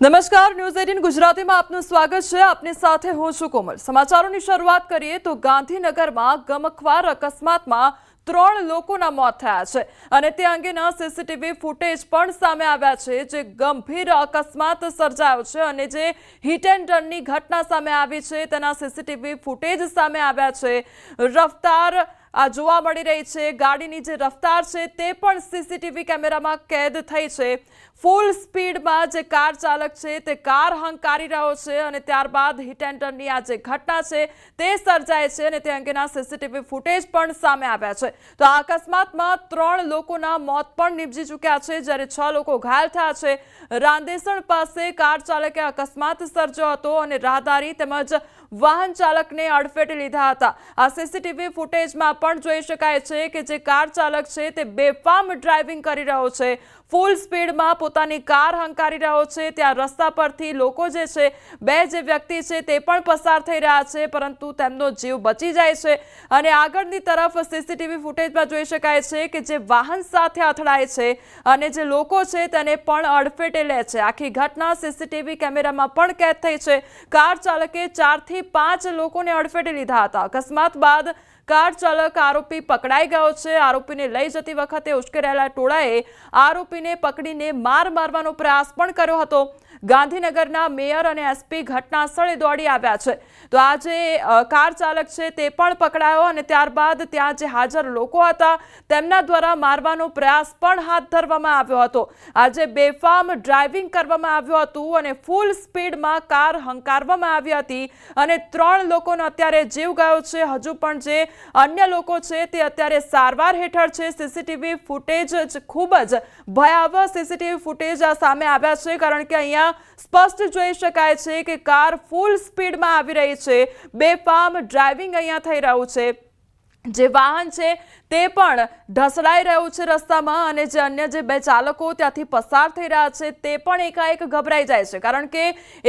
નમસ્કાર, ન્યૂઝ 18 ગુજરાતીમાં આપનું સ્વાગત છે। આપની સાથે હું છું કોમલ। સમાચારોની શરૂઆત કરીએ તો ગાંધીનગરમાં ગમખ્વાર અકસ્માતમાં 3 લોકોના મોત થયા છે અને તે અંગેના સીસીટીવી ફૂટેજ પણ સામે આવ્યા છે, જે ગંભીર અકસ્માત સર્જાયો છે અને જે હિટ એન્ડ રનની ઘટના સામે આવી છે તેના સીસીટીવી ફૂટેજ સામે આવ્યા છે। રફતાર આ જોવા મળી રહી છે, ગાડીની જે રફતાર છે તે પણ સીસીટીવી કેમેરામાં કેદ થઈ છે। ફૂલ સ્પીડમાં જે કાર ચાલક છે તે કાર હંકારી રહ્યો છે અને ત્યારબાદ હિટ એન્ડ રનની આ જે ઘટના છે તે સર્જાય છે અને તે અંગેના સીસીટીવી ફૂટેજ પણ સામે આવ્યા છે। તો આ અકસ્માતમાં 3 લોકોના મોત પણ નીપજી ચૂક્યા છે, જ્યારે 6 લોકો ઘાયલ થયા છે। રાંદેસણ પાસે કાર ચાલકે અકસ્માત સર્જ્યો હતો અને રાહદારી તેમજ વાહન ચાલકને અડફેટે લીધા હતા। આ સીસીટીવી ફૂટેજમાં પણ જોઈ શકાય છે કે જે કાર ચાલક છે તે બેફામ ડ્રાઇવિંગ કરી રહ્યો છે, ફૂલ સ્પીડમાં પોતાની કાર હંકારી રહ્યો છે। ત્યાં રસ્તા પરથી લોકો જે છે, બે જે વ્યક્તિ છે તે પણ પસાર થઈ રહ્યા છે, પરંતુ તેમનો જીવ બચી જાય છે અને આગળની તરફ સીસીટીવી ફૂટેજમાં જોઈ શકાય છે કે જે વાહન સાથે અથડાય છે અને જે લોકો છે તેને પણ અડફેટે લે છે। આખી ઘટના સીસીટીવી કેમેરામાં પણ કેદ થઈ છે। કાર ચાલકે 4 થી 5 લોકોને અડફેટે લીધા હતા। અકસ્માત બાદ કાર ચાલક આરોપી પકડાઈ ગયો છે। આરોપીને લઈ જતી વખતે ઉશ્કેરાયેલા ટોળાએ આરોપીને પકડીને માર મારવાનો પ્રયાસ પણ કર્યો હતો। ગાંધીનગરના મેયર અને એસપી ઘટના સ્થળે દોડી આવ્યા છે। તો આ જે કાર ચાલક છે તે પણ પકડાયો અને ત્યારબાદ ત્યાં જે હાજર લોકો હતા તેમના દ્વારા મારવાનો પ્રયાસ પણ હાથ ધરવામાં આવ્યો હતો। આજે બેફામ ડ્રાઇવિંગ કરવામાં આવ્યું હતું અને ફૂલ સ્પીડમાં કાર હંકારવામાં આવી હતી અને 3 લોકોનો અત્યારે જીવ ગયો છે। હજુ પણ જે અન્ય લોકો છે તે અત્યારે સારવાર હેઠળ છે। સીસીટીવી ફૂટેજ ખૂબ જ ભયાવહ સીસીટીવી ફૂટેજ સામે આવ્યા છે, કારણ કે અહીંયા સ્પષ્ટ જોઈ શકાય છે કે કાર ફૂલ સ્પીડમાં આવી રહી છે, બેફામ ડ્રાઇવિંગ અહીંયા થઈ રહ્યું છે। જે વાહન છે તે પણ ઢસડાઈ રહ્યું છે રસ્તામાં અને જે અન્ય જે 2 ચાલકો ત્યાંથી પસાર થઈ રહ્યા છે તે પણ એકાએક ગભરાઈ જાય છે, કારણ કે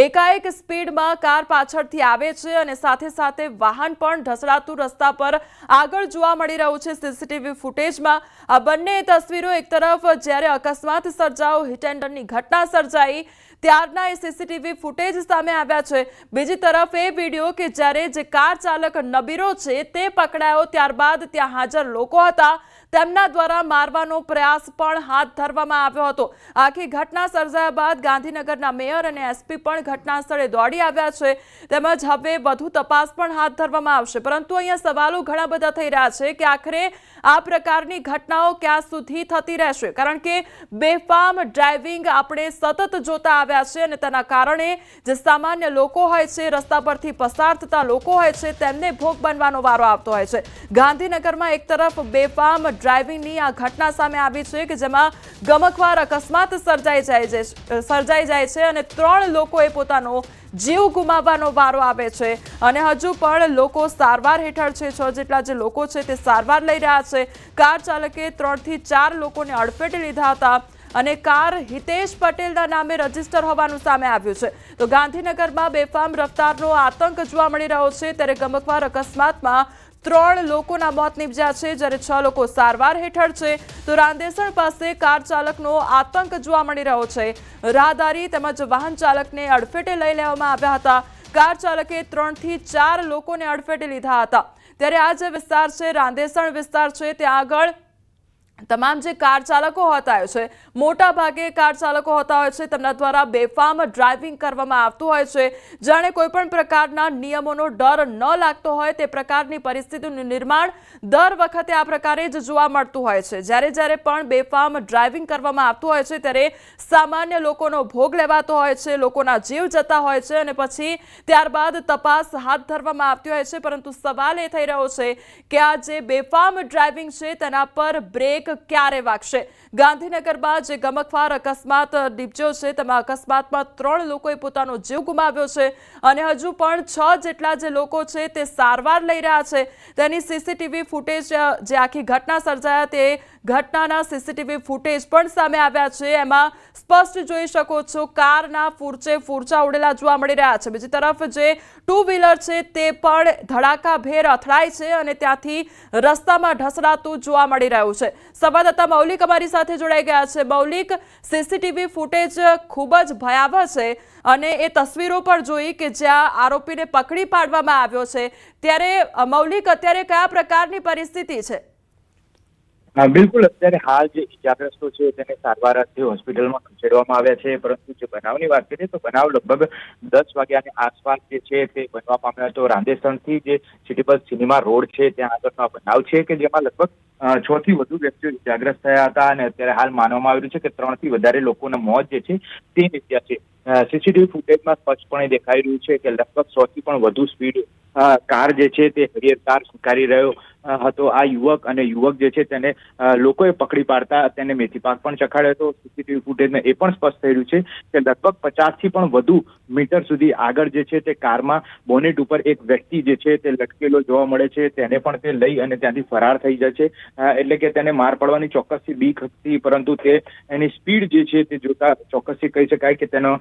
એકાએક સ્પીડમાં કાર પાછળથી આવે છે અને સાથે સાથે વાહન પણ ઢસડાતું રસ્તા પર આગળ જોવા મળી રહ્યું છે સીસીટીવી ફૂટેજમાં। આ બંને તસવીરો એક તરફ જ્યારે અકસ્માત સર્જાયો, હિટ એન્ડ રનની ઘટના સર્જાઈ ત્યારના એ સીસીટીવી ફૂટેજ સામે આવ્યા છે। બીજી તરફ એ વિડીયો કે જ્યારે જે કાર ચાલક નબીરો છે તે પકડાયો, ત્યારબાદ ત્યાં હાજર લોકો હતા તેમના દ્વારા મારવાનો પ્રયાસ પણ હાથ ધરવામાં આવ્યો હતો। આખી ઘટના સર્જાયા બાદ ગાંધીનગરના મેયર અને એસપી પણ ઘટના સ્થળે દોડી આવ્યા છે, તેમજ હવે વધુ તપાસ પણ હાથ ધરવામાં આવશે। પરંતુ અહીંયા સવાલો ઘણા બધા થઈ રહ્યા છે કે આખરે આ પ્રકારની ઘટનાઓ ક્યાં સુધી થતી રહેશે, કારણ કે બેફામ ડ્રાઇવિંગ આપણે સતત જોતા આવ્યા છે અને તેના કારણે જે સામાન્ય લોકો હોય છે, રસ્તા પરથી પસાર થતા લોકો હોય છે, તેમને ભોગ બનવાનો વારો આવતો હોય છે। ગાંધીનગરમાં એક તરફ બેફામ ડ્રાઇવિંગની આ ઘટના સામે આવી છે કે જેમાં ગમખ્વાર અકસ્માત સર્જાઈ જાય છે અને 3 લોકોએ પોતાનો જીવ ગુમાવવાનો વારો આવે છે અને હજુ પણ લોકો સારવાર હેઠળ છે। 6 જેટલા જે લોકો છે તે સારવાર લઈ રહ્યા છે। કાર ચાલકે 3 થી 4 લોકોને અડફેટે લીધા હતા અને કાર હિતેશ પટેલના નામે રજીસ્ટર હોવાનું સામે આવ્યું છે। તો ગાંધીનગરમાં બેફામ રફતારનો આતંક જોવા મળી રહ્યો છે, ત્યારે ગમખ્વાર અકસ્માતમાં 3 લોકોના મોત નીપજ્યા છે, જ્યારે 6 લોકો સારવાર હેઠળ છે। તો રાંદેસણ પાસે કાર ચાલકનો આતંક જોવા મળી રહ્યો છે। રાહદારી તેમજ વાહન ચાલકને અડફેટે લઈ લેવામાં આવ્યા હતા। કાર ચાલકે 3 થી 4 લોકોને અડફેટે લીધા હતા। ત્યારે આ જે વિસ્તાર છે, રાંદેસણ વિસ્તાર છે, ત્યાં આગળ તમામ જે કાર ચાલકો હોતા હોય છે, મોટા ભાગે કાર ચાલકો હોતા હોય છે, તેમના દ્વારા બેફામ ડ્રાઇવિંગ કરવામાં આવતું હોય છે, જાણે કોઈ પણ પ્રકારના નિયમોનો ડર ન લાગતો હોય તે પ્રકારની પરિસ્થિતિનું નિર્માણ દર વખતે આ પ્રકારે જ જોવા મળતું હોય છે। જ્યારે પણ બેફામ ડ્રાઇવિંગ કરવામાં આવતું હોય છે ત્યારે સામાન્ય લોકોનો ભોગ લેવાતો હોય છે, લોકોના જીવ જતા હોય છે અને પછી ત્યારબાદ તપાસ હાથ ધરવામાં આવતી હોય છે। પરંતુ સવાલ એ થઈ રહ્યો છે કે આ જે બેફામ ડ્રાઇવિંગ છે તેના પર બ્રેક ક્યારે વાગશે। ગાંધીનગરમાં જે ગમખ્વાર અકસ્માત નીપજ્યો છે તેમાં અકસ્માતમાં 3 લોકોએ પોતાનો જીવ ગુમાવ્યો છે અને હજુ પણ 6 જેટલા જે લોકો છે તે સારવાર લઈ રહ્યા છે। તેની સીસીટીવી ફૂટેજ જે આખી ઘટના સર્જાયા તે ઘટનાના સીસીટીવી ફૂટેજ પણ સામે આવ્યા છે। એમાં સ્પષ્ટ જોઈ શકો છો કારના ફૂરચા ઉડેલા જોવા મળી રહ્યા છે। બીજી તરફ જે ટુ વ્હીલર છે તે પણ ધડાકાભેર અથડાય છે અને ત્યાંથી રસ્તામાં ઢસડાતું જોવા મળી રહ્યું છે। સંવાદદાતા મૌલિક અમારી સાથે જોડાઈ ગયા છે। મૌલિક, સીસીટીવી ફૂટેજ ખૂબ જ ભયાવહ છે અને એ તસવીરો પર જોઈ કે જ્યાં આરોપીને પકડી પાડવામાં આવ્યો છે, ત્યારે મૌલિક, અત્યારે કયા પ્રકારની પરિસ્થિતિ છે? બિલકુલ, અત્યારે હાલ જે ઇજાગ્રસ્તો છે તેને સારવાર અર્થે હોસ્પિટલમાં ખસેડવામાં આવ્યા છે। પરંતુ જે બનાવની વાત કરીએ તો બનાવ લગભગ 10 વાગ્યાની આસપાસ જે છે તે બનવા પામ્યો હતો। રાંદેસણથી જે સિટી બસ સિનેમા રોડ છે ત્યાં આગળનો આ બનાવ છે કે જેમાં લગભગ 6 થી વધુ વ્યક્તિઓ ઇજાગ્રસ્ત થયા હતા અને અત્યારે હાલ માનવામાં આવી રહ્યું છે કે 3 થી વધારે લોકોના મોત જે છે તે નીપજ્યા છે। સીસીટીવી ફૂટેજમાં સ્પષ્ટપણે દેખાઈ રહ્યું છે કે લગભગ 100 થી પણ વધુ સ્પીડ કાર જે છે તે હેરિયર કાર સ્વીકારી રહ્યો હતો। આ યુવક અને યુવક જે છે તેને લોકોએ પકડી પાડતા તેને મેથી પાક પણ ચખાડ્યો હતો। સીસીટીવી ફૂટેજમાં એ પણ સ્પષ્ટ થઈ રહ્યું છે કે લગભગ 50 થી પણ વધુ મીટર સુધી આગળ જે છે તે કારમાં બોનેટ ઉપર એક વ્યક્તિ જે છે તે લટકેલો જોવા મળે છે। તેને પણ તે લઈ અને ત્યાંથી ફરાર થઈ જાય છે। એટલે કે તેને માર પડવાની ચોક્કસથી બીક હતી, પરંતુ તે એની સ્પીડ જે છે તે જોતા ચોક્કસથી કહી શકાય કે તેનો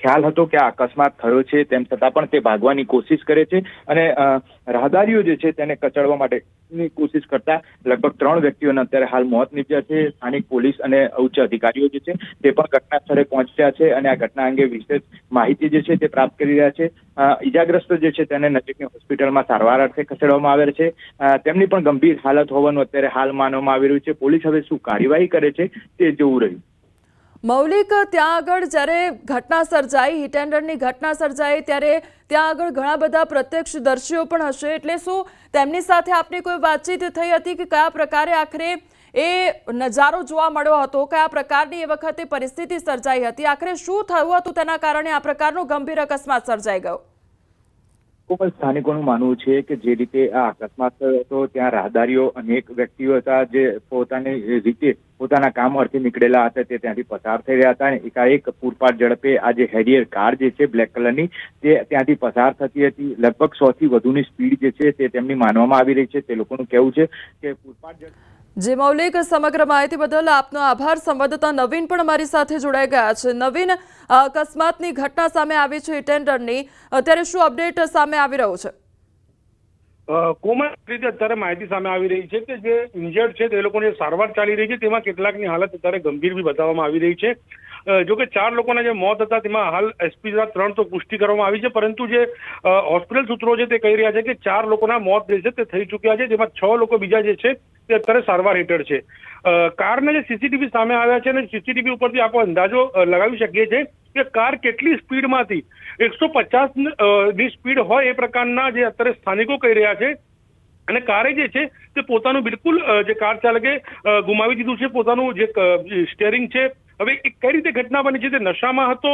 ખ્યાલ હતો કે આ અકસ્માત થયો છે। તેમ છતાં પણ તે ભાગવાની કોશિશ કરે છે અને રાહદારીઓ જે છે તેને કચડવા માટેની કોશિશ કરતા લગભગ 3 વ્યક્તિઓના અત્યારે હાલ મોત નીપજ્યા છે। સ્થાનિક પોલીસ અને ઉચ્ચ અધિકારીઓ જે છે તે પણ ઘટના સ્થળે પહોંચ્યા છે અને આ ઘટના અંગે વિશેષ માહિતી જે છે તે પ્રાપ્ત કરી રહ્યા છે। ઇજાગ્રસ્તો જે છે તેને નજીકની હોસ્પિટલમાં સારવાર અર્થે ખસેડવામાં આવેલ છે। તેમની પણ ગંભીર હાલત હોવાનું અત્યારે હાલ માનવામાં આવી રહ્યું છે। પોલીસ હવે શું કાર્યવાહી કરે છે તે જોવું રહ્યું। મૌલિક, ત્યાં આગળ જ્યારે ઘટના સર્જાઈ, હિટ એન્ડ રનની ઘટના સર્જાઈ, ત્યારે ત્યાં આગળ ઘણા બધા પ્રત્યક્ષદર્શીઓ પણ હશે, એટલે શું તેમની સાથે આપની કોઈ વાતચીત થઈ હતી કે કયા પ્રકારે આખરે એ નજારો જોવા મળ્યો હતો, કયા પ્રકારની એ વખતે પરિસ્થિતિ સર્જાઈ હતી, આખરે શું થયું હતું તેના કારણે આ પ્રકારનો ગંભીર અકસ્માત સર્જાઈ ગયો? સ્થાનિકોનું માનવું છે કે જે રીતે આ અકસ્માત થયો હતો ત્યાં રાહદારીઓ અનેક વ્યક્તિઓ હતા જે પોતાની રીતે પોતાના કામ અર્થે નીકળેલા હતા, તે ત્યાંથી પસાર થઈ રહ્યા હતા અને એકાએક પૂરપાટ ઝડપે આ જે હેરિયર કાર જે છે બ્લેક કલરની તે ત્યાંથી પસાર થતી હતી। લગભગ 100 થી વધુની સ્પીડ જે છે તે તેમની માનવામાં આવી રહી છે। તે લોકોનું કહેવું છે કે પૂરપાટ જી મૌલિક, સમગ્ર માહિતી બદલ આપનો આભાર। સંવાદદાતા નવીન પણ અમારી સાથે જોડાઈ ગયા છે। નવીન, અકસ્માતની ઘટના સામે આવી છે હિટ એન્ડ રનની, અત્યારે શું અપડેટ સામે આવી રહ્યું છે? કોમન રીતે અત્યારે માહિતી સામે આવી રહી છે કે જે ઇન્જર્ડ છે તે લોકોની સારવાર ચાલી રહી છે, તેમાં કેટલાકની હાલત અત્યારે ગંભીર બી બતાવવામાં આવી રહી છે। જો કે 4 લોકોના જે મોત હતા તેમાં હાલ એસપી દ્વારા 3 તો પુષ્ટિ કરવામાં આવી છે, પરંતુ જે હોસ્પિટલ સૂત્રો છે તે કહી રહ્યા છે કે 4 લોકોના મોત જે છે તે થઈ ચૂક્યા છે, જેમાં 6 લોકો બીજા જે છે તે અત્યારે સારવાર હેઠળ છે। કારના જે સીસીટીવી સામે આવ્યા છે અને સીસીટીવી ઉપરથી આપણે અંદાજો લગાવી શકીએ છીએ કે કાર કેટલી સ્પીડમાંથી 150 ની સ્પીડ હોય એ પ્રકારના જે અત્યારે સ્થાનિકો કહી રહ્યા છે। અને કારે જે છે તે પોતાનું બિલકુલ જે કાર ચાલકે ગુમાવી દીધું છે પોતાનું જે સ્ટીયરિંગ છે। હવે એ કઈ રીતે ઘટના બની છે, તે નશામાં હતો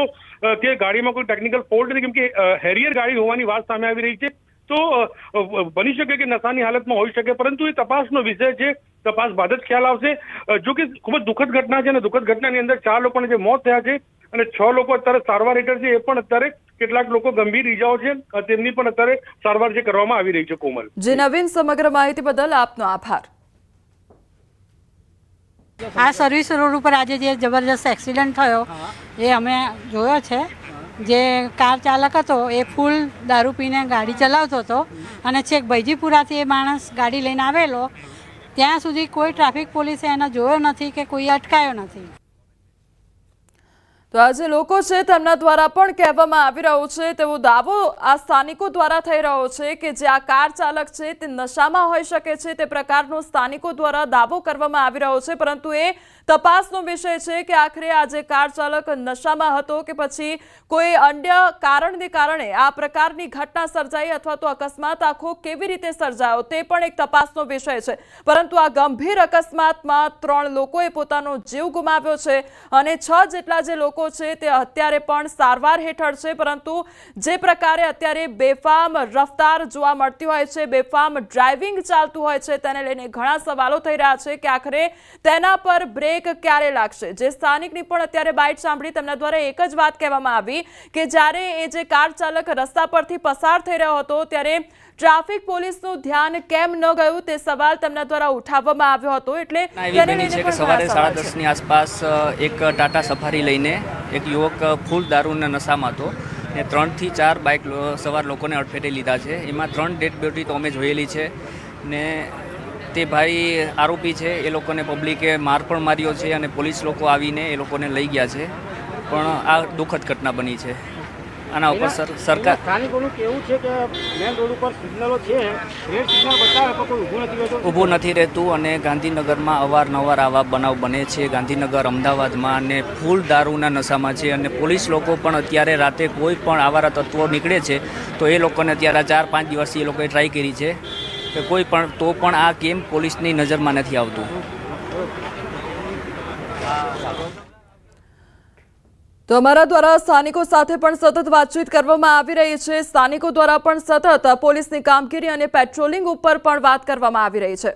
કે ગાડીમાં કોઈ ટેકનિકલ ફોલ્ટ નથી, કેમ કે હેરિયર ગાડી હોવાની વાત સામે આવી રહી છે, તો બની શકે કે નશાની હાલતમાં હોઈ શકે, પરંતુ એ તપાસનો વિષય છે, તપાસ બાદ જ ખ્યાલ આવશે। જો કે ખૂબ જ દુઃખદ ઘટના છે અને દુઃખદ ઘટનાની અંદર 4 લોકોને જે મોત થયા છે અને 6 લોકો અત્યારે સારવાર હેઠળ છે, એ પણ અત્યારે કેટલાક લોકો ગંભીર ઈજાઓ છે તેમની પણ અત્યારે સારવાર જે કરવામાં આવી રહી છે। કોમલ જી નવીન, સમગ્ર માહિતી બદલ આપનો આભાર। આ સર્વિસ રોડ ઉપર આજે જે જબરજસ્ત એક્સિડન્ટ થયો એ અમે જોયો છે। જે કાર ચાલક હતો એ ફૂલ દારૂ પીને ગાડી ચલાવતો હતો અને છેક બૈજીપુરાથી એ માણસ ગાડી લઈને આવેલો, ત્યાં સુધી કોઈ ટ્રાફિક પોલીસે એને જોયો નથી કે કોઈ અટકાયો નથી। તો આજે લોકો છે તેમના દ્વારા પણ કહેવામાં આવી રહ્યો છે, તેવો દાવો આ સ્થાનિકો દ્વારા થઈ રહ્યો છે કે જે આ કાર ચાલક છે તે નશામાં હોઈ શકે છે, તે પ્રકારનો સ્થાનિકો દ્વારા દાવો કરવામાં આવી રહ્યો છે, પરંતુ એ તપાસનો વિષય છે કે આખરે આ જે કાર ચાલક નશામાં હતો કે પછી કોઈ અન્ય કારણને કારણે આ પ્રકારની ઘટના સર્જાઈ અથવા તો અકસ્માત આખો કેવી રીતે સર્જાયો તે પણ એક તપાસનો વિષય છે। પરંતુ આ ગંભીર અકસ્માતમાં 3 લોકોએ પોતાનો જીવ ગુમાવ્યો છે અને 6 જેટલા જે લોકો છે તે અત્યારે પણ સારવાર હેઠળ છે, પરંતુ જે પ્રકારે અત્યારે બેફામ રફતાર જોવા મળતી હોય છે, બેફામ ડ્રાઇવિંગ ચાલતું હોય છે, તેને લઈને ઘણા સવાલો થઈ રહ્યા છે કે આખરે તેના પર બ્રેક બ્રેક ક્યારે લાગશે? જે સ્થાનિકની પણ અત્યારે બાઇટ સાંભળી તેમના દ્વારા એક જ વાત કહેવામાં આવી કે જ્યારે એ જે કાર ચાલક રસ્તા પરથી પસાર થઈ રહ્યો હતો ત્યારે ટ્રાફિક પોલીસનું ધ્યાન કેમ ન ગયું તે સવાલ તેમના દ્વારા ઉઠાવવામાં આવ્યો હતો. એટલે એવી બની છે કે સવારે 10:30ની આસપાસ એક ટાટા સફારી લઈને એક યુવક ફૂલ દારૂના નશામાં હતો ને 3 થી 4 બાઇક સવાર લોકોને અડફેટે લીધા છે. એમાં 3 ડેડ બોડી તો અમે જોયેલી છે ને તે ભાઈ આરોપી છે. એ લોકોને પબ્લિકે માર પણ માર્યો છે અને પોલીસ લોકો આવીને એ લોકોને લઈ ગયા છે. પણ આ દુઃખદ ઘટના બની છે. આના ઉપર સરકાર સ્થાનિકોનું કેવું છે કે મેન રોડ ઉપર સિગ્નલો છે, રેડ સિગ્નલ બતાવે પણ કોઈ ઊભું નથી રહેતું. ઊભું નથી રહેતું અને ગાંધીનગરમાં અવારનવાર આવા બનાવ બને છે. ગાંધીનગર, અમદાવાદમાં અને ફૂલ દારૂના નશામાં છે અને પોલીસ લોકો પણ અત્યારે રાતે કોઈ પણ આવારા તત્વો નીકળે છે તો એ લોકોને અત્યારે 4-5 દિવસથી એ લોકોએ ટ્રાય કરી છે કે કોઈ પણ તો પણ આ કેમ પોલીસની નજરમાં નથી આવતું. તો અમારા દ્વારા સ્થાનિકો સાથે પણ સતત વાતચીત કરવામાં આવી રહી છે. સ્થાનિકો દ્વારા પણ સતત પોલીસની કામગીરી અને પેટ્રોલિંગ ઉપર પણ વાત કરવામાં આવી રહી છે.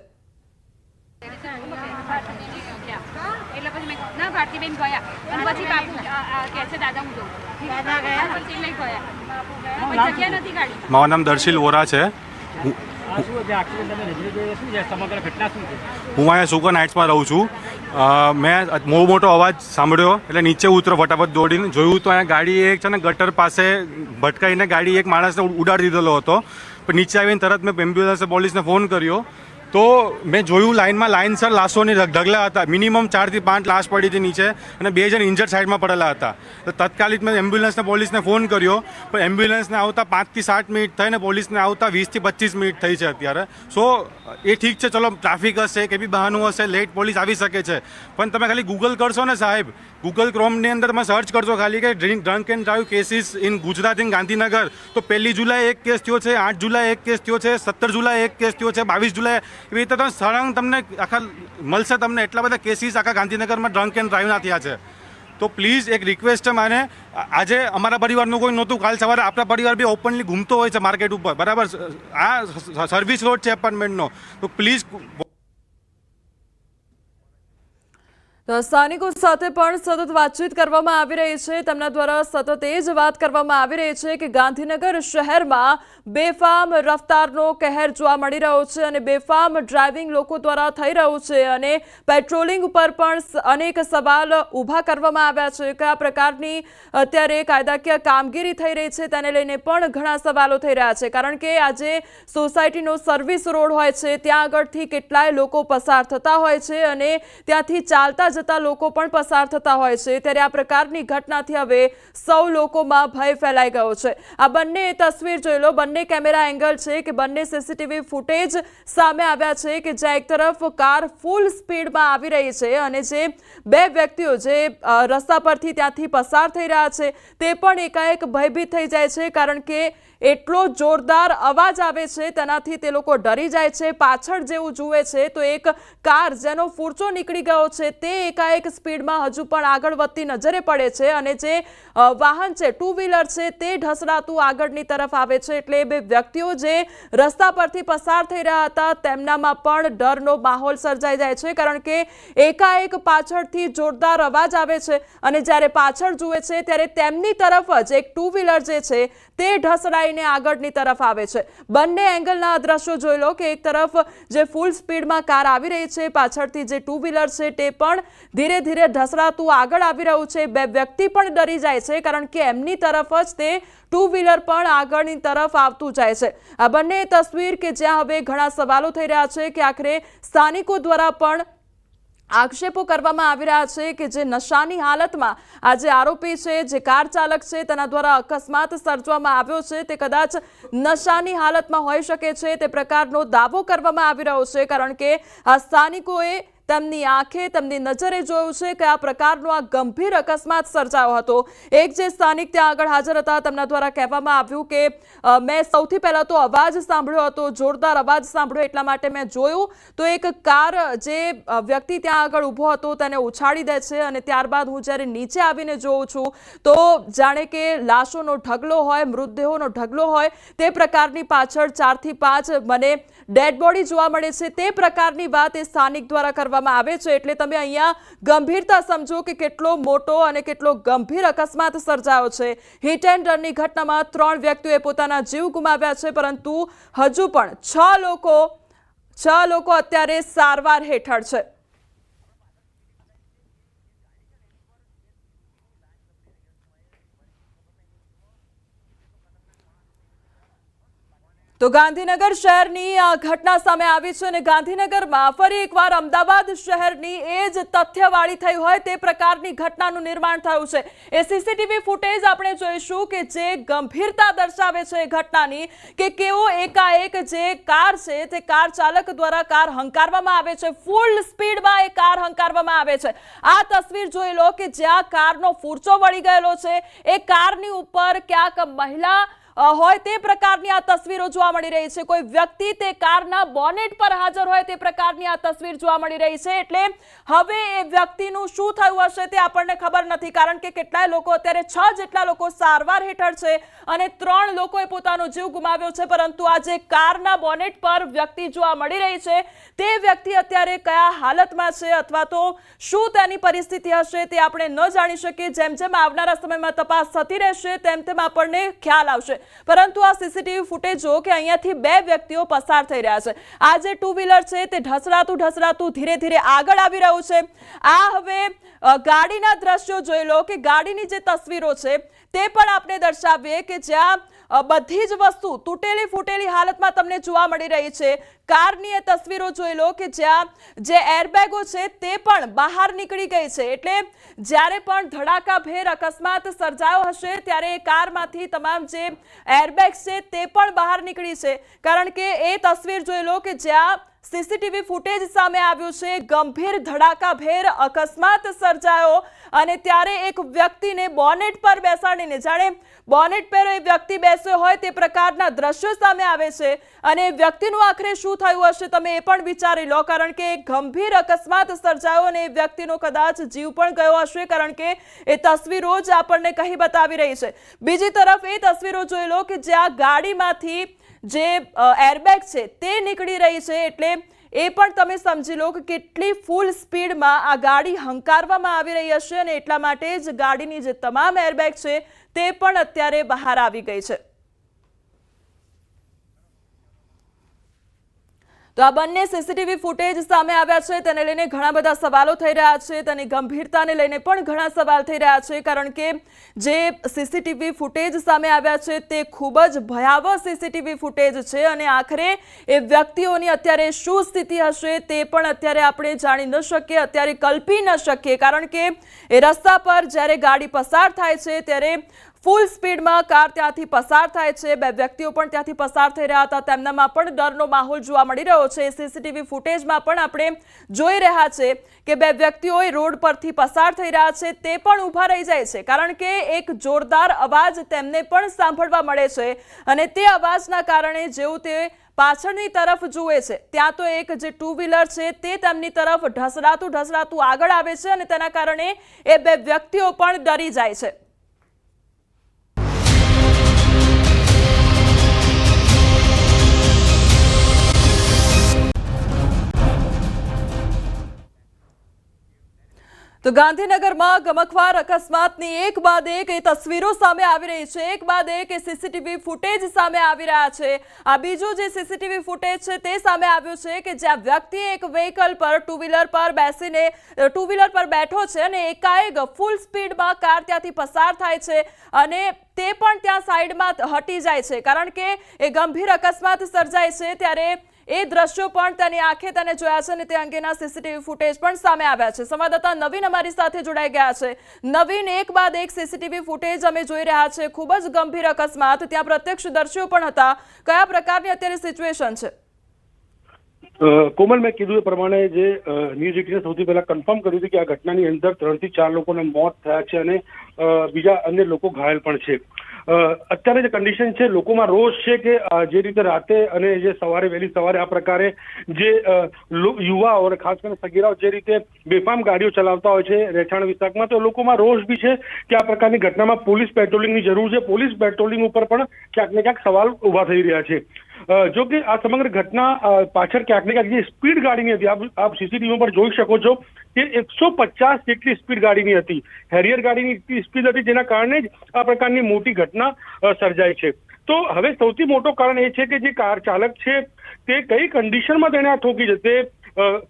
મારું નામ દર્શિલ વોરા છે. હું અહીંયા સુગર નાઇટ્સમાં રહું છું. મેં બહુ મોટો અવાજ સાંભળ્યો એટલે નીચે ઉતરો ફટાફટ દોડીને જોયું તો અહીંયા ગાડી એક છે ને ગટર પાસે ભટકાઈને ગાડી એક માણસને ઉડાડી દીધેલો હતો. પણ નીચે આવીને તરત મેં એમ્બ્યુલન્સ પોલીસને ફોન કર્યો તો મેં જોયું લાઇનસર લાશોની ઢગલા હતા. મિનિમમ 4 થી 5 લાશ પડી હતી નીચે અને 2 જણ ઇન્જર્ડ સાઈડમાં પડેલા હતા. તો તાત્કાલિક મેં એમ્બ્યુલન્સને પોલીસને ફોન કર્યો પણ એમ્બ્યુલન્સને આવતા 5 થી 7 મિનિટ થઈ ને પોલીસને આવતા 20 થી 25 મિનિટ થઈ છે અત્યારે. સો એ ઠીક છે, ચલો ટ્રાફિક હશે કે બી બહાનું હશે, લેટ પોલીસ આવી શકે છે. પણ તમે ખાલી ગૂગલ કરશો ને સાહેબ, ગૂગલ ક્રોમની અંદર તમે સર્ચ કરશો ખાલી કે drunk and drive cases in Gujarat in Gandhinagar તો 1 જુલાઈ એક કેસ થયો છે, 8 જુલાઈ એક કેસ થયો છે, 17 જુલાઈ એક કેસ થયો છે, 22 જુલાઈ એવી રીતે તમે સળંગ તમને આખા મળશે. તમને એટલા બધા કેસીસ આખા ગાંધીનગરમાં ડ્રંક એન્ડ ડ્રાઈવના થયા છે. તો પ્લીઝ એક રિક્વેસ્ટ છે મારે, આજે અમારા પરિવારનું કોઈ નહોતું, કાલ સવારે આપણા પરિવાર બી ઓપનલી ઘૂમતો હોય છે માર્કેટ ઉપર, બરાબર? આ સર્વિસ રોડ છે એપાર્ટમેન્ટનો, તો પ્લીઝ. તો સ્થાનિકો સાથે પણ સતત વાતચીત કરવામાં આવી રહી છે. તેમના દ્વારા સતત એ જ વાત કરવામાં આવી રહી છે કે ગાંધીનગર શહેરમાં બેફામ રફતારનો કહેર જોવા મળી રહ્યો છે અને બેફામ ડ્રાઇવિંગ લોકો દ્વારા થઈ રહ્યું છે અને પેટ્રોલિંગ ઉપર પણ અનેક સવાલ ઊભા કરવામાં આવ્યા છે. કયા પ્રકારની અત્યારે કાયદાકીય કામગીરી થઈ રહી છે તેને લઈને પણ ઘણા સવાલો થઈ રહ્યા છે. કારણ કે આજે સોસાયટીનો સર્વિસ રોડ હોય છે, ત્યાં આગળથી કેટલાય લોકો પસાર થતા હોય છે અને ત્યાંથી ચાલતા જતા લોકો પણ પસાર થતા હોય છે. ત્યારે આ પ્રકારની ઘટનાથી હવે સૌ લોકોમાં ભય ફેલાઈ ગયો છે. આ બંને તસવીર જોઈ લો, બંને કેમેરા એંગલ છે કે બંને સીસીટીવી ફૂટેજ સામે આવ્યા છે કે જ્યાં એક તરફ કાર ફૂલ સ્પીડમાં આવી રહી છે અને જે 2 વ્યક્તિઓ જે રસ્તા પરથી ત્યાંથી પસાર થઈ રહ્યા છે તે પણ એકાએક ભયભીત થઈ જાય છે. કારણ કે એટલો જોરદાર અવાજ આવે છે તેનાથી તે લોકો ડરી જાય છે. પાછળ જેવું જુએ છે તો એક કાર જેનો ફૂરચો નીકળી ગયો છે તે એકાએક સ્પીડમાં હજુ પણ આગળ વધતી નજરે પડે છે અને જે વાહન છે, 2 વ્હીલર છે, તે ઢસડાતું આગળની તરફ આવે છે. એટલે 2 વ્યક્તિઓ જે રસ્તા પરથી પસાર થઈ રહ્યા હતા તેમનામાં પણ ડરનો માહોલ સર્જાઈ જાય છે. કારણ કે એકાએક પાછળથી જોરદાર અવાજ આવે છે અને જ્યારે પાછળ જુએ છે ત્યારે તેમની તરફ જ એક 2 વ્હીલર જે છે તે ઢસડાઈને આગળની તરફ આવે છે. બંને એંગલના દ્રશ્યો જોઈ લો કે એક તરફ જે ફૂલ સ્પીડમાં કાર આવી રહી છે, પાછળથી જે 2 વ્હીલર છે તે પણ ધીરે ધીરે ઢસડાતું આગળ આવી રહ્યું છે. 2 વ્યક્તિ પણ ડરી જાય છે કારણ કે એમની તરફ જ તે 2 વ્હીલર પણ આગળની તરફ આવતું જાય છે. આ બંને તસવીર કે જ્યાં હવે ઘણા સવાલો થઈ રહ્યા છે કે આખરે સ્થાનિકો દ્વારા પણ આક્ષેપો કરવામાં આવી રહ્યા છે કે જે નશાની હાલતમાં આ જે આરોપી છે, જે કાર ચાલક છે, તેના દ્વારા અકસ્માત સર્જવામાં આવ્યો છે તે કદાચ નશાની હાલતમાં હોઈ શકે છે તે પ્રકારનો દાવો કરવામાં આવી રહ્યો છે. કારણ કે આ સ્થાનિકોએ તેમની આંખે તેમની નજરે જોયું છે કે આ પ્રકારનો આ ગંભીર અકસ્માત સર્જાયો હતો. એક જે સ્થાનિક ત્યાં આગળ હાજર હતા તેમના દ્વારા કહેવામાં આવ્યું કે મેં સૌથી પહેલા તો અવાજ સાંભળ્યો હતો, જોરદાર અવાજ સાંભળ્યો, એટલા માટે મેં જોયું તો એક કાર જે વ્યક્તિ ત્યાં આગળ ઊભો હતો તેને ઉછાળી દે છે અને ત્યારબાદ હું જ્યારે નીચે આવીને જોઉં છું તો જાણે કે લાશોનો ઢગલો હોય, મૃતદેહોનો ઢગલો હોય તે પ્રકારની પાછળ 4 થી 5 મને ડેડ બોડી જોવા મળે છે. તે પ્રકારની વાત એ સ્થાનિક દ્વારા કરવામાં કરવામાં આવે છે એટલે તમે અહીંયા ગંભીરતા સમજો કે કેટલો મોટો અને કેટલો ગંભીર અકસ્માત સર્જાયો છે। હિટ એન્ડ રનની ઘટનામાં 3 વ્યક્તિઓએ પોતાના જીવ ગુમાવ્યા છે, પરંતુ હજુ પણ 6 લોકો અત્યારે સારવાર હેઠળ છે। તો ગાંધીનગર શહેરની આ ઘટના સામે આવી છે અને ગાંધીનગરમાં ફરી એકવાર અમદાવાદ શહેરની એ જ તથ્યવાળી થઈ હોય તે પ્રકારની ઘટનાનું નિર્માણ થયું છે। એ સીસીટીવી ફૂટેજ આપણે જોઈશું કે જે ગંભીરતા દર્શાવે છે ઘટનાની, કે કેવો એકાએક જે કાર છે તે કાર ચાલક દ્વારા કાર હંકારવામાં આવે છે, ફૂલ સ્પીડમાં એ કાર હંકારવામાં આવે છે। આ તસવીર જોઈ લો કે જ્યાં કારનો ફૂરચો વળી ગયેલો છે, એ કારની ઉપર ક્યાંક મહિલા હોય તે પ્રકારની આ તસવીરો જોવા મળી રહી છે। કોઈ વ્યક્તિ તે કારના બોનેટ પર હાજર હોય તે પ્રકારની આ તસવીર જોવા મળી રહી છે। એટલે હવે એ વ્યક્તિનું શું થયું હશે તે આપણને ખબર નથી, કારણ કે કેટલાય લોકો, અત્યારે 6 જેટલા લોકો સારવાર હેઠળ છે અને 3 લોકોએ પોતાનો જીવ ગુમાવ્યો છે। પરંતુ આ જે કારના બોનેટ પર વ્યક્તિ જોવા મળી રહી છે તે વ્યક્તિ અત્યારે કયા હાલતમાં છે અથવા તો શું તેની પરિસ્થિતિ હશે તે આપણે ન જાણી શકીએ। જેમ જેમ આવનારા સમયમાં તપાસ થતી રહેશે તેમ તેમ આપણને ખ્યાલ આવશે। પરંતુ આ સીસીટીવી ફૂટેજ જો કે અહીંયાથી 2 વ્યક્તિઓ પસાર થઈ રહ્યા છે। આ જે 2 વ્હીલર છે તે ઢસડાતું ધીરે ધીરે આગળ આવી રહ્યું છે। આ હવે ગાડીના દ્રશ્યો જોઈ લો કે ગાડીની જે તસવીરો છે તે પણ આપણે દર્શાવીએ કે જ્યાં બધી જ વસ્તુ તૂટેલી ફૂટેલી હાલતમાં તમને જોવા મળી રહી છે। કારની એ તસવીરો જોઈ લો કે જ્યાં જે એરબેગો છે તે પણ બહાર નીકળી ગઈ છે। એટલે જ્યારે પણ ધડાકાભેર અકસ્માત સર્જાયો હશે ત્યારે એ કારમાંથી તમામ જે એરબેગ્સ છે તે પણ બહાર નીકળી છે, કારણ કે એ તસવીર જોઈ લો કે જ્યાં સીસીટીવી ફૂટેજ સામે આવ્યું છે, ગંભીર ધડાકાભેર અકસ્માત સર્જાયો અને ત્યારે એક વ્યક્તિને બોનેટ પર બેસાડીને, જાણે બોનેટ પર એ વ્યક્તિ બેસ્યો હોય તે પ્રકારના દ્રશ્યો સામે આવે છે। અને વ્યક્તિનું આખરે શું થયું હશે તમે એ પણ વિચારી લો, કારણ કે ગંભીર અકસ્માત સર્જાયો અને એ વ્યક્તિનો કદાચ જીવ પણ ગયો હશે, કારણ કે એ તસવીરો જ આપણને કહી બતાવી રહી છે। બીજી તરફ એ તસવીરો જોઈ લો કે જ્યાં ગાડીમાંથી જે એરબેગ છે તે નીકળી રહી છે। એટલે એ પણ તમે સમજી લો કે કેટલી ફૂલ સ્પીડમાં આ ગાડી હંકારવામાં આવી રહી હશે અને એટલા માટે જ ગાડીની જે તમામ એરબેગ છે તે પણ અત્યારે બહાર આવી ગઈ છે। તો આ બંને સીસીટીવી ફૂટેજ સામે આવ્યા છે તેને લઈને ઘણા બધા સવાલો થઈ રહ્યા છે, તેની ગંભીરતાને લઈને પણ ઘણા સવાલ થઈ રહ્યા છે, કારણ કે જે સીસીટીવી ફૂટેજ સામે આવ્યા છે તે ખૂબ જ ભયાવહ સીસીટીવી ફૂટેજ છે અને આખરે એ વ્યક્તિઓની અત્યારે શું સ્થિતિ હશે તે પણ અત્યારે આપણે જાણી ન શકીએ, અત્યારે કલ્પી ન શકીએ, કારણ કે એ રસ્તા પર જ્યારે ગાડી પસાર થાય છે ત્યારે ફૂલ સ્પીડમાં કાર ત્યાંથી પસાર થાય છે। 2 વ્યક્તિઓ પણ ત્યાંથી પસાર થઈ રહ્યા હતા, તેમનામાં પણ ડરનો માહોલ જોવા મળી રહ્યો છે। સીસીટીવી ફૂટેજમાં પણ આપણે જોઈ રહ્યા છે કે 2 વ્યક્તિઓ રોડ પરથી પસાર થઈ રહ્યા છે તે પણ ઊભા રહી જાય છે, કારણ કે એક જોરદાર અવાજ તેમને પણ સાંભળવા મળે છે અને તે અવાજના કારણે જેવું તે પાછળની તરફ જુએ છે ત્યાં તો એક જે 2 વ્હીલર છે તે તેમની તરફ ઢસડાતું આગળ આવે છે અને તેના કારણે એ 2 વ્યક્તિઓ પણ ડરી જાય છે। તો ગાંધીનગરમાં ગમખ્વાર અકસ્માતની એક બાદ એક એ તસવીરો સામે આવી રહી છે, એક બાદ એક એ સીસીટીવી ફૂટેજ સામે આવી રહ્યા છે। આ બીજું જે સીસીટીવી ફૂટેજ છે તે સામે આવ્યું છે કે જ્યાં વ્યક્તિ એક વ્હીકલ પર 2 વ્હીલર પર બેસીને 2 વ્હીલર પર બેઠો છે અને એકાએક ફૂલ સ્પીડમાં કાર ત્યાંથી પસાર થાય છે અને તે પણ ત્યાં સાઈડમાં હટી જાય છે, કારણ કે એ ગંભીર અકસ્માત સર્જાય છે ત્યારે એ દ્રશ્યો પણ તેની આંખે તેને જોયા છે અને તે અંગેના સીસીટીવી ફૂટેજ પણ સામે આવ્યા છે। સંવાદદાતા નવીન અમારી સાથે જોડાઈ ગયા છે। નવીન, એક બાદ એક સીસીટીવી ફૂટેજ અમે જોઈ રહ્યા છે, ખૂબ જ ગંભીર અકસ્માત, ત્યાં પ્રત્યક્ષદર્શીઓ પણ હતા, કયા પ્રકારની અત્યારે સિચ્યુએશન છે? કોમલ, મેં કીધું એ પ્રમાણે જે ન્યૂઝ 18 સૌથી પહેલા કન્ફર્મ કર્યું હતું કે આ ઘટનાની અંદર 3 થી 4 લોકોના મોત થયા છે અને બીજા અન્ય લોકો ઘાયલ પણ છે। અત્યારે જે કન્ડિશન છે, લોકોમાં રોષ છે કે જે રીતે રાતે અને જે સવારે વહેલી સવારે આ પ્રકારે જે યુવાઓ અને ખાસ કરીને સગીરાઓ જે રીતે બેફામ ગાડીઓ ચલાવતા હોય છે રહેઠાણ વિસ્તારમાં, તો લોકોમાં રોષ બી છે કે આ પ્રકારની ઘટનામાં પોલીસ પેટ્રોલિંગની જરૂર છે। પોલીસ પેટ્રોલિંગ ઉપર પણ ક્યાંક ને ક્યાંક સવાલ ઉભા થઈ રહ્યા છે। જો કે આ સમગ્ર ઘટના પાછળ ક્યાંક ને ક્યાંક જે સ્પીડ ગાડીની હતી, આપ સીસીટીવી પર જોઈ શકો છો કે 150 જેટલી સ્પીડ ગાડીની હતી, હેરિયર ગાડીની સ્પીડ હતી, જેના કારણે જ આ પ્રકારની મોટી ઘટના સર્જાઈ છે. તો હવે સૌથી મોટો કારણ એ છે કે જે કાર ચાલક છે તે કઈ કન્ડિશનમાં તેને આ ઠોકી છે, તે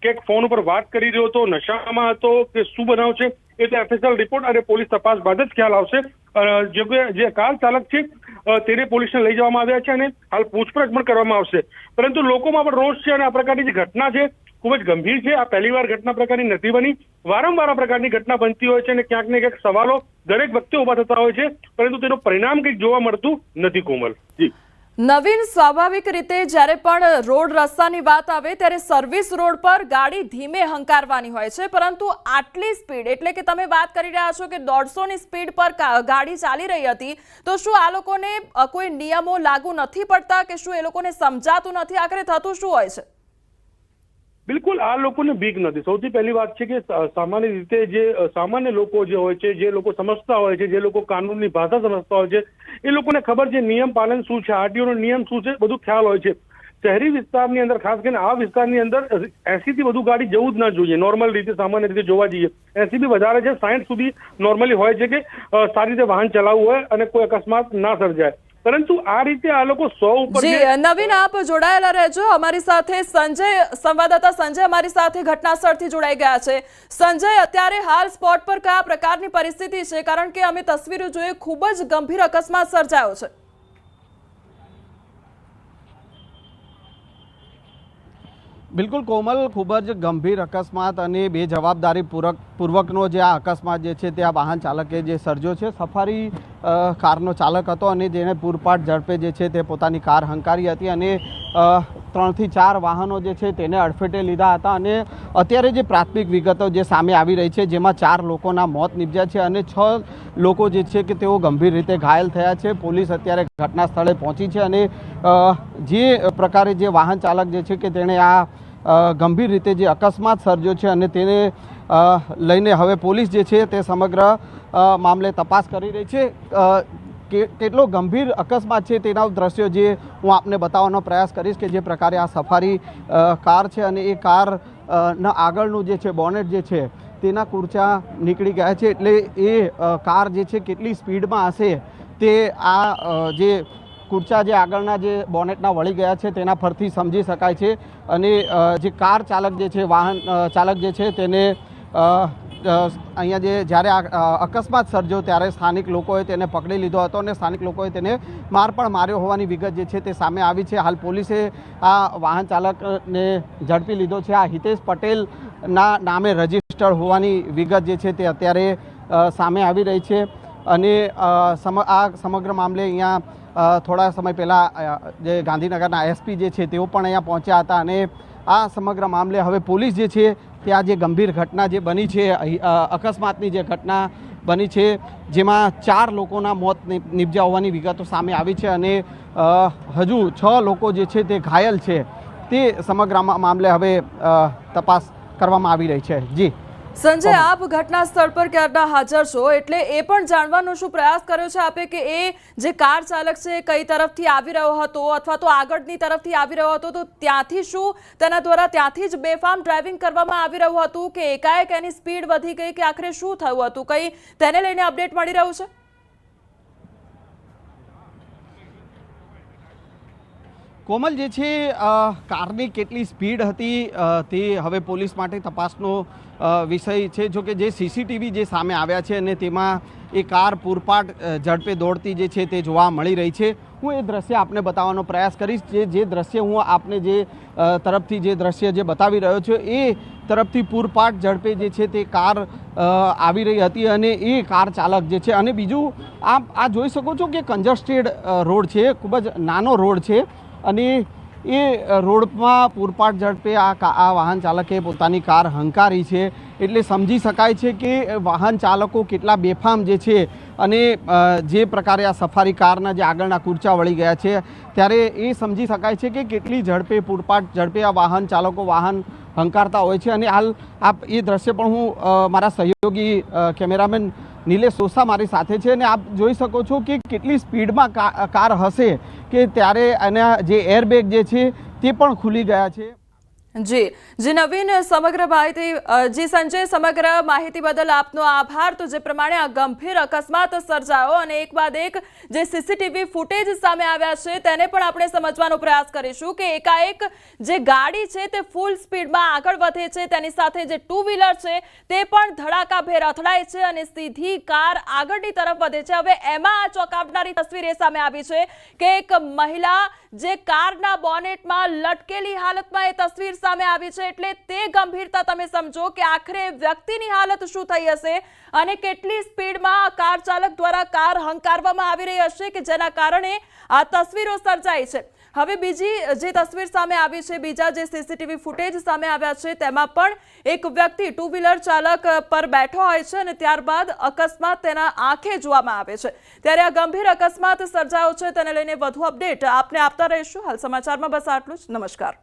ક્યાંક ફોન ઉપર વાત કરી રહ્યો હતો, નશામાં હતો કે શું બનાવ છે, એ તો એફએસએલ રિપોર્ટ અને પોલીસ તપાસ બાદ જ ખ્યાલ આવશે. જે કાર ચાલક છે તેને પોલીસને લઈ જવામાં આવ્યા છે અને હાલ પૂછપરછ પણ કરવામાં આવશે. પરંતુ લોકોમાં પણ રોષ છે અને આ પ્રકારની જે ઘટના છે ખૂબ જ ગંભીર છે. આ પહેલીવાર ઘટના પ્રકારની નથી બની, વારંવાર આ પ્રકારની ઘટના બનતી હોય છે અને ક્યાંક ને ક્યાંક સવાલો દરેક વખતે ઉભા થતા હોય છે, પરંતુ તેનું પરિણામ કંઈક જોવા મળતું નથી. કોમલ જી. નવીન, સ્વાભાવિક રીતે જ્યારે પણ રોડ રસ્તાની વાત આવે ત્યારે સર્વિસ રોડ પર ગાડી ધીમે હંકારવાની હોય છે, પરંતુ આટલી સ્પીડ, એટલે કે તમે વાત કરી રહ્યા છો કે 150ની સ્પીડ પર ગાડી ચાલી રહી હતી, તો શું આ લોકોને કોઈ નિયમો લાગુ નથી પડતા કે શું એ લોકોને સમજાતું નથી? આખરે થતું શું હોય છે? બિલકુલ આ લોકોને બીક નથી. સૌથી પહેલી વાત છે કે સામાન્ય રીતે જે સામાન્ય લોકો જે હોય છે, જે લોકો સમજતા હોય છે, જે લોકો કાનૂનની ભાષા સમજતા હોય છે, એ લોકોને ખબર છે નિયમ પાલન શું છે, આરટીઓનો નિયમ શું છે, બધું ખ્યાલ હોય છે. શહેરી વિસ્તારની અંદર, ખાસ કરીને આ વિસ્તારની અંદર 80 થી વધુ ગાડી જવું જ ન જોઈએ. નોર્મલ રીતે, સામાન્ય રીતે જોવા જઈએ 80 થી વધારે છે, 60 સુધી નોર્મલી હોય છે કે સારી રીતે વાહન ચલાવવું હોય અને કોઈ અકસ્માત ના સર્જાય. પરંતુ આ રીતે આ લોકો 100 ઉપર. જી નવીન, આપ જોડાયેલા રહેજો અમારી સાથે. સંજય, સંવાદદાતા સંજય અમારી સાથે ઘટના સ્થળથી જોડાઈ ગયા છે. સંજય, અત્યારે હાલ સ્પોટ પર કયા પ્રકારની પરિસ્થિતિ છે? કારણ કે અમે તસવીરો જોઈએ, ખૂબ જ ગંભીર અકસ્માત સર્જાયો છે. બિલકુલ કોમલ, ખૂબ જ ગંભીર અકસ્માત અને બેજવાબદારી પૂર્વકનો જે આ અકસ્માત જે છે તે આ વાહન ચાલકે જે સર્જ્યો છે. સફારી કારનો ચાલક હતો અને જેને પૂરપાટ ઝડપે જે છે તે પોતાની કાર હંકારી હતી અને 3 થી 4 વાહનો જે છે તેને અડફેટે લીધા હતા. અને અત્યારે જે પ્રાથમિક વિગતો જે સામે આવી રહી છે, જેમાં 4 લોકોના મોત નીપજ્યા છે અને 6 લોકો જે છે કે તેઓ ગંભીર રીતે ઘાયલ થયા છે. પોલીસ અત્યારે ઘટના સ્થળે પહોંચી છે અને જે પ્રકારે જે વાહન ચાલક જે છે કે તેણે આ ગંભીર રીતે જે અકસ્માત સર્જ્યો છે અને તેને લઈને હવે પોલીસ જે છે તે સમગ્ર મામલે તપાસ કરી રહી છે. કેટલો ગંભીર અકસ્માત છે તેના દ્રશ્યો જે હું આપને બતાવવાનો પ્રયાસ કરીશ કે જે પ્રકારે આ સફારી કાર છે અને એ કારના આગળનું જે છે બોનેટ જે છે તેના કુરચા નીકળી ગયા છે. એટલે એ કાર જે છે કેટલી સ્પીડમાં હશે તે આ જે કુરચા જે આગળના જે બોનેટના વળી ગયા છે તેના પરથી સમજી શકાય છે. અને જે કાર ચાલક જે છે, વાહન ચાલક જે છે તેને અહીંયા જ્યારે અકસ્માત સર્જ્યો ત્યારે સ્થાનિક લોકોએ તેને પકડી લીધો હતો અને સ્થાનિક લોકોએ તેને માર પણ માર્યો હોવાની વિગત જે છે તે સામે આવી છે. હાલ પોલીસે આ વાહન ચાલકને ઝડપી લીધો છે. આ હિતેશ પટેલના નામે રજીસ્ટર્ડ હોવાની વિગત જે છે તે અત્યારે સામે આવી રહી છે. અને આ સમગ્ર મામલે અહીંયા થોડા સમય પહેલાં જે ગાંધીનગરના એસપી જે છે તેઓ પણ અહીંયા પહોંચ્યા હતા અને આ સમગ્ર મામલે હવે પોલીસ જે છે ત્યાં જે ગંભીર ઘટના જે બની છે, અકસ્માતની જે ઘટના બની છે જેમાં 4 લોકોના મોત નીપજ્યા હોવાની વિગતો સામે આવી છે અને હજુ 6 લોકો જે છે તે ઘાયલ છે. તે સમગ્ર મામલે હવે તપાસ કરવામાં આવી રહી છે. જી સંજય, આપ ઘટના સ્થળ પર ક્યારના હાજર છો, એટલે એ પણ જાણવાનો શું પ્રયાસ કર્યો છે આપે કે એ જે કાર ચાલક છે કઈ તરફથી આવી રહ્યો હતો અથવા તો આગળની તરફથી આવી રહ્યો હતો, તો ત્યાંથી શું તેના દ્વારા ત્યાંથી જ બેફામ ડ્રાઇવિંગ કરવામાં આવી રહ્યું હતું કે એકાએક એની સ્પીડ વધી ગઈ કે આખરે શું થયું હતું? કઈ તેને લઈને અપડેટ મળી રહ્યું છે? કોમલ, જે છે કારની કેટલી સ્પીડ હતી તે હવે પોલીસ માટે તપાસનો વિષય છે. જો કે જે સીસીટીવી જે સામે આવ્યા છે અને તેમાં એ કાર પૂરપાટ ઝડપે દોડતી જે છે તે જોવા મળી રહી છે. હું એ દ્રશ્ય આપને બતાવવાનો પ્રયાસ કરીશ. જે દ્રશ્ય હું આપને જે તરફથી જે દ્રશ્ય જે બતાવી રહ્યો છું એ તરફથી પૂરપાટ ઝડપે જે છે તે કાર આવી રહી હતી અને એ કાર ચાલક જે છે, અને બીજું આપ આ જોઈ શકો છો કે કન્જસ્ટેડ રોડ છે, ખૂબ જ નાનો રોડ છે અને એ રોડમાં પૂરપાટ ઝડપે આ વાહન ચાલકે પોતાની કાર હંકારી છે. એટલે સમજી શકાય છે કે વાહન ચાલકો કેટલા બેફામ જે છે અને જે પ્રકારે આ સફારી કારના જે આગળના કુરચા વળી ગયા છે ત્યારે એ સમજી શકાય છે કે કેટલી ઝડપે પૂરપાટ ઝડપે આ વાહન ચાલકો વાહન હંકારતા હોય છે અને હાલ આપ એ દ્રશ્ય પણ હું મારા સહયોગી કેમેરામેન નિલેશ સોસા મારી સાથે છે અને આપ જોઈ શકો છો કે કેટલી સ્પીડમાં કાર હશે કે ત્યારે એના જે એરબેગ જે છે તે પણ ખુલી ગયા છે. જી નવીન, સમગ્ર માહિતી જી સંજય, સમગ્ર માહિતી બદલ આપનો આભાર. તો જે પ્રમાણે આ ગંભીર અકસ્માત સર્જાયો અને એક બાદ એક જે સીસીટીવી ફૂટેજ સામે આવ્યા છે તેને પણ આપણે સમજવાનો પ્રયાસ કરીશું કે એકાએક જે ગાડી છે તે ફૂલ સ્પીડમાં આગળ વધે છે, તેની સાથે જે ટુ વ્હીલર છે તે પણ ધડાકાભેર અથડાય છે અને સીધી કાર આગળની તરફ વધે છે. હવે એમાં આ ચોંકાવનારી તસવીર એ સામે આવી છે કે એક મહિલા જે કારના બોનેટમાં લટકેલી હાલતમાં એ તસવીર સામે આવી છે. એટલે તે ગંભીરતા તમે સમજો કે આખરે વ્યક્તિની હાલત શું થઈ હશે અને કેટલી સ્પીડમાં કાર ચાલક દ્વારા કાર હંકારવામાં આવી રહી હશે કે જેના કારણે આ તસવીરો સર્જાઈ છે. હવે બીજી જે તસવીર સામે આવી છે, બીજા જે સીસીટીવી ફૂટેજ સામે આવ્યા છે તેમાં પણ એક વ્યક્તિ ટુ વ્હીલર ચાલક પર બેઠો હોય છે અને ત્યારબાદ અકસ્માત તેના આંખે જોવામાં આવે છે. ત્યારે આ ગંભીર અકસ્માત સર્જાયો છે તેને લઈને વધુ અપડેટ આપને આપતા રહીશું. હાલ સમાચારમાં બસ આટલું જ. નમસ્કાર.